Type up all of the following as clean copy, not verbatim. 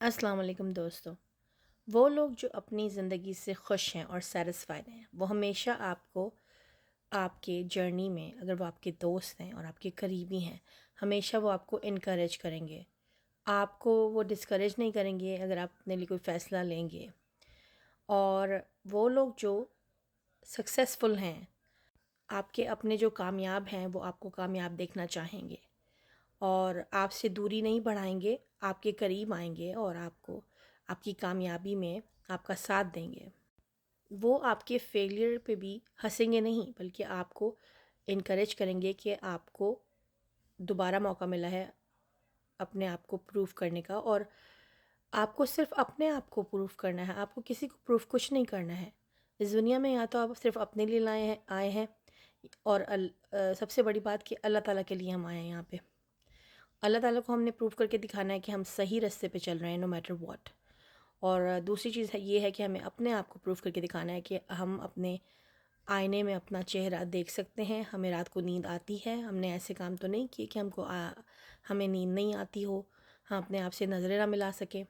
السلام علیکم دوستو۔ وہ لوگ جو اپنی زندگی سے خوش ہیں اور سیٹسفائیڈ ہیں وہ ہمیشہ آپ کو آپ کے جرنی میں، اگر وہ آپ کے دوست ہیں اور آپ کے قریبی ہیں، ہمیشہ وہ آپ کو انکریج کریں گے۔ آپ کو وہ ڈسکریج نہیں کریں گے اگر آپ اپنے لیے کوئی فیصلہ لیں گے۔ اور وہ لوگ جو سکسیزفل ہیں، آپ کے اپنے جو کامیاب ہیں، وہ آپ کو کامیاب دیکھنا چاہیں گے اور آپ سے دوری نہیں بڑھائیں گے، آپ کے قریب آئیں گے اور آپ کو آپ کی کامیابی میں آپ کا ساتھ دیں گے۔ وہ آپ کے فیلئر پہ بھی ہنسیں گے نہیں، بلکہ آپ کو انکریج کریں گے کہ آپ کو دوبارہ موقع ملا ہے اپنے آپ کو پروف کرنے کا، اور آپ کو صرف اپنے آپ کو پروف کرنا ہے، آپ کو کسی کو پروف کچھ نہیں کرنا ہے اس دنیا میں۔ یا تو آپ صرف اپنے لیے آئے ہیں، اور سب سے بڑی بات کہ اللہ تعالیٰ کے لیے ہم آئے ہیں یہاں پہ۔ اللہ تعالیٰ کو ہم نے پروف کر کے دکھانا ہے کہ ہم صحیح راستے پہ چل رہے ہیں، نو میٹر واٹ۔ اور دوسری چیز یہ ہے کہ ہمیں اپنے آپ کو پروف کر کے دکھانا ہے کہ ہم اپنے آئینے میں اپنا چہرہ دیکھ سکتے ہیں، ہمیں رات کو نیند آتی ہے، ہم نے ایسے کام تو نہیں کیے کہ ہمیں نیند نہیں آتی ہو، ہم اپنے آپ سے نظریں نہ ملا سکیں۔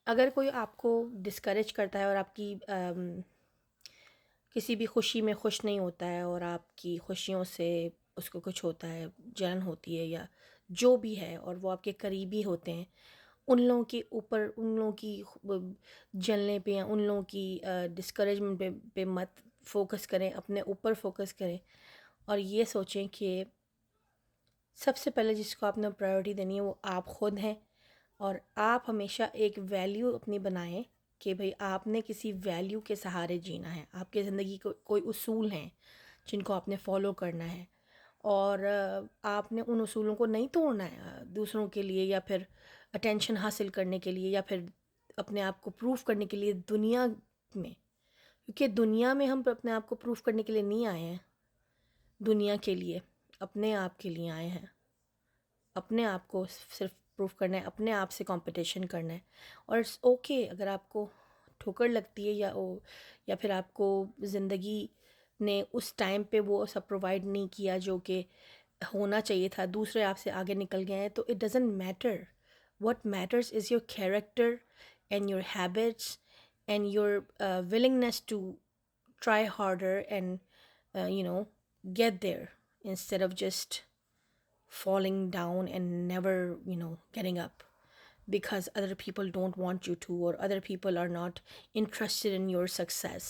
اگر کوئی آپ کو ڈسکریج کرتا ہے اور آپ کی کسی بھی خوشی میں خوش نہیں ہوتا ہے، اور آپ کی خوشیوں سے اس کو کچھ ہوتا ہے، جلن ہوتی ہے یا جو بھی ہے، اور وہ آپ کے قریبی ہوتے ہیں، ان لوگوں کے اوپر، ان لوگوں کی جلنے پہ یا ان لوگوں کی ڈسکریجمنٹ پہ مت فوکس کریں، اپنے اوپر فوکس کریں اور یہ سوچیں کہ سب سے پہلے جس کو آپ نے پرائیورٹی دینی ہے وہ آپ خود ہیں۔ اور آپ ہمیشہ ایک ویلیو اپنی بنائیں کہ بھئی آپ نے کسی ویلیو کے سہارے جینا ہے، آپ کے زندگی کو کوئی اصول ہیں جن کو آپ نے فالو کرنا ہے، اور آپ نے ان اصولوں کو نہیں توڑنا ہے دوسروں کے لیے، یا پھر اٹینشن حاصل کرنے کے لیے، یا پھر اپنے آپ کو پروف کرنے کے لیے دنیا میں۔ کیونکہ دنیا میں ہم اپنے آپ کو پروف کرنے کے لیے نہیں آئے ہیں، دنیا کے لیے، اپنے آپ کے لیے آئے ہیں۔ اپنے آپ کو صرف پروف کرنا ہے، اپنے آپ سے کمپٹیشن کرنا ہے۔ اور اٹس اوکے اگر آپ کو ٹھوکر لگتی ہے، یا پھر آپ کو زندگی نے اس ٹائم پہ وہ سب پرووائڈ نہیں کیا جو کہ ہونا چاہیے تھا، دوسرے آپ سے آگے نکل گئے ہیں، تو it doesn't matter. What matters is your character and your habits and your willingness to try harder and get there instead of just falling down and never getting up because other people don't want you to, or other people are not interested in your success.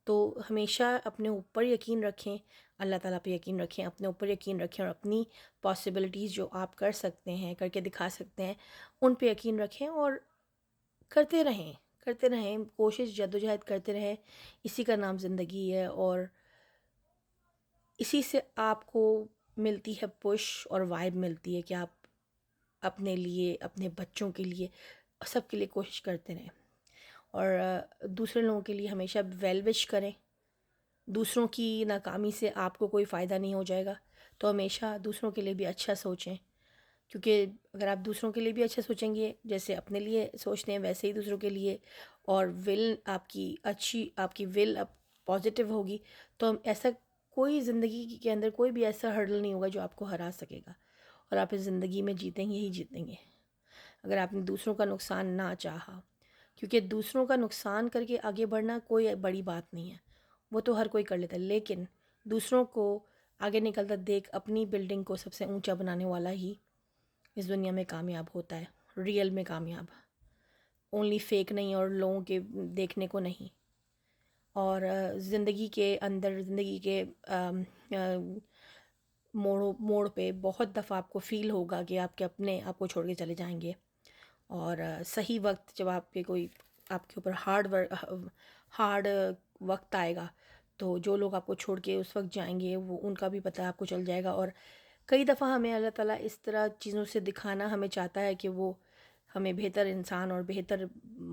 تو ہمیشہ اپنے اوپر یقین رکھیں، اللہ تعالیٰ پہ یقین رکھیں، اپنے اوپر یقین رکھیں، اور اپنی پاسبلٹیز جو آپ کر سکتے ہیں، کر کے دکھا سکتے ہیں، ان پہ یقین رکھیں اور کرتے رہیں کوشش، جدوجہد کرتے رہیں۔ اسی کا نام زندگی ہے، اور اسی سے آپ کو ملتی ہے پش اور وائب ملتی ہے کہ آپ اپنے لیے، اپنے بچوں کے لیے، سب کے لیے کوشش کرتے رہیں، اور دوسرے لوگوں کے لیے ہمیشہ ویل وش کریں۔ دوسروں کی ناکامی سے آپ کو کوئی فائدہ نہیں ہو جائے گا، تو ہمیشہ دوسروں کے لیے بھی اچھا سوچیں، کیونکہ اگر آپ دوسروں کے لیے بھی اچھا سوچیں گے، جیسے اپنے لیے سوچتے ہیں ویسے ہی دوسروں کے لیے، اور ول آپ کی اچھی، آپ کی ول اب پازیٹیو ہوگی، تو ایسا کوئی زندگی کے اندر کوئی بھی ایسا ہرڈل نہیں ہوگا جو آپ کو ہرا سکے گا، اور آپ اس زندگی میں جیتیں گے ہی جیتیں گے اگر آپ نے دوسروں کا نقصان نہ چاہا۔ کیونکہ دوسروں کا نقصان کر کے آگے بڑھنا کوئی بڑی بات نہیں ہے، وہ تو ہر کوئی کر لیتا ہے، لیکن دوسروں کو آگے نکلتا دیکھ اپنی بلڈنگ کو سب سے اونچا بنانے والا ہی اس دنیا میں کامیاب ہوتا ہے، ریئل میں کامیاب، اونلی فیک نہیں اور لوگوں کے دیکھنے کو نہیں۔ اور زندگی کے اندر، زندگی کے موڑ پہ بہت دفعہ آپ کو فیل ہوگا کہ آپ کے اپنے آپ کو چھوڑ کے چلے جائیں گے، اور صحیح وقت جب آپ کے اوپر ہارڈ وقت آئے گا، تو جو لوگ آپ کو چھوڑ کے اس وقت جائیں گے، وہ ان کا بھی پتہ آپ کو چل جائے گا۔ اور کئی دفعہ ہمیں اللہ تعالیٰ اس طرح چیزوں سے دکھانا ہمیں چاہتا ہے کہ وہ ہمیں بہتر انسان اور بہتر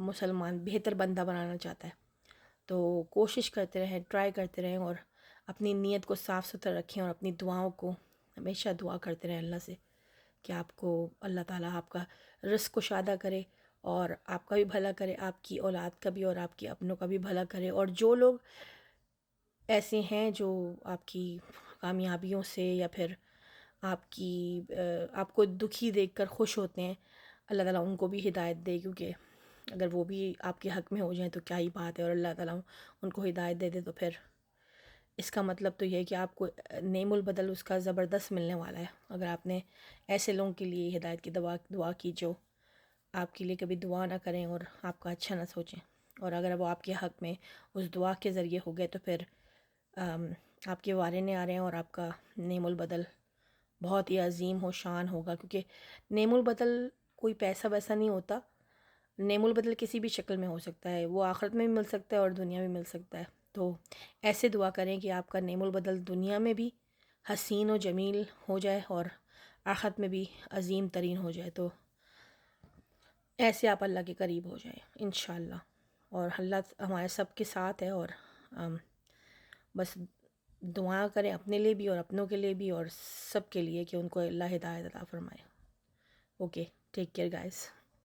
مسلمان، بہتر بندہ بنانا چاہتا ہے۔ تو کوشش کرتے رہیں، ٹرائی کرتے رہیں، اور اپنی نیت کو صاف ستھرا رکھیں، اور اپنی دعاؤں کو ہمیشہ دعا کرتے رہیں اللہ سے کہ آپ کو اللہ تعالیٰ آپ کا رزق کشادہ کرے، اور آپ کا بھی بھلا کرے، آپ کی اولاد کا بھی اور آپ کے اپنوں کا بھی بھلا کرے۔ اور جو لوگ ایسے ہیں جو آپ کی کامیابیوں سے یا پھر آپ کو دکھی دیکھ کر خوش ہوتے ہیں، اللہ تعالیٰ ان کو بھی ہدایت دے، کیونکہ اگر وہ بھی آپ کے حق میں ہو جائیں تو کیا ہی بات ہے، اور اللہ تعالیٰ ان کو ہدایت دے دے تو پھر اس کا مطلب تو یہ ہے کہ آپ کو نعم البدل اس کا زبردست ملنے والا ہے، اگر آپ نے ایسے لوگوں کے لیے ہدایت کی دعا کی جو آپ کے لیے کبھی دعا نہ کریں اور آپ کا اچھا نہ سوچیں، اور اگر وہ آپ کے حق میں اس دعا کے ذریعے ہو گئے تو پھر آپ کے وارث آ رہے ہیں اور آپ کا نعم البدل بہت ہی عظیم و شان ہوگا، کیونکہ نعم البدل کوئی پیسہ ویسا نہیں ہوتا، نعم البدل کسی بھی شکل میں ہو سکتا ہے، وہ آخرت میں بھی مل سکتا ہے اور دنیا میں مل سکتا ہے، تو ایسے دعا کریں کہ آپ کا نعم البدل دنیا میں بھی حسین و جمیل ہو جائے اور آخرت میں بھی عظیم ترین ہو جائے، تو ایسے آپ اللہ کے قریب ہو جائیں انشاءاللہ، اور اللہ ہمارے سب کے ساتھ ہے، اور بس دعا کریں اپنے لیے بھی اور اپنوں کے لیے بھی اور سب کے لیے کہ ان کو اللہ ہدایت عطا فرمائے۔ Okay, take care guys.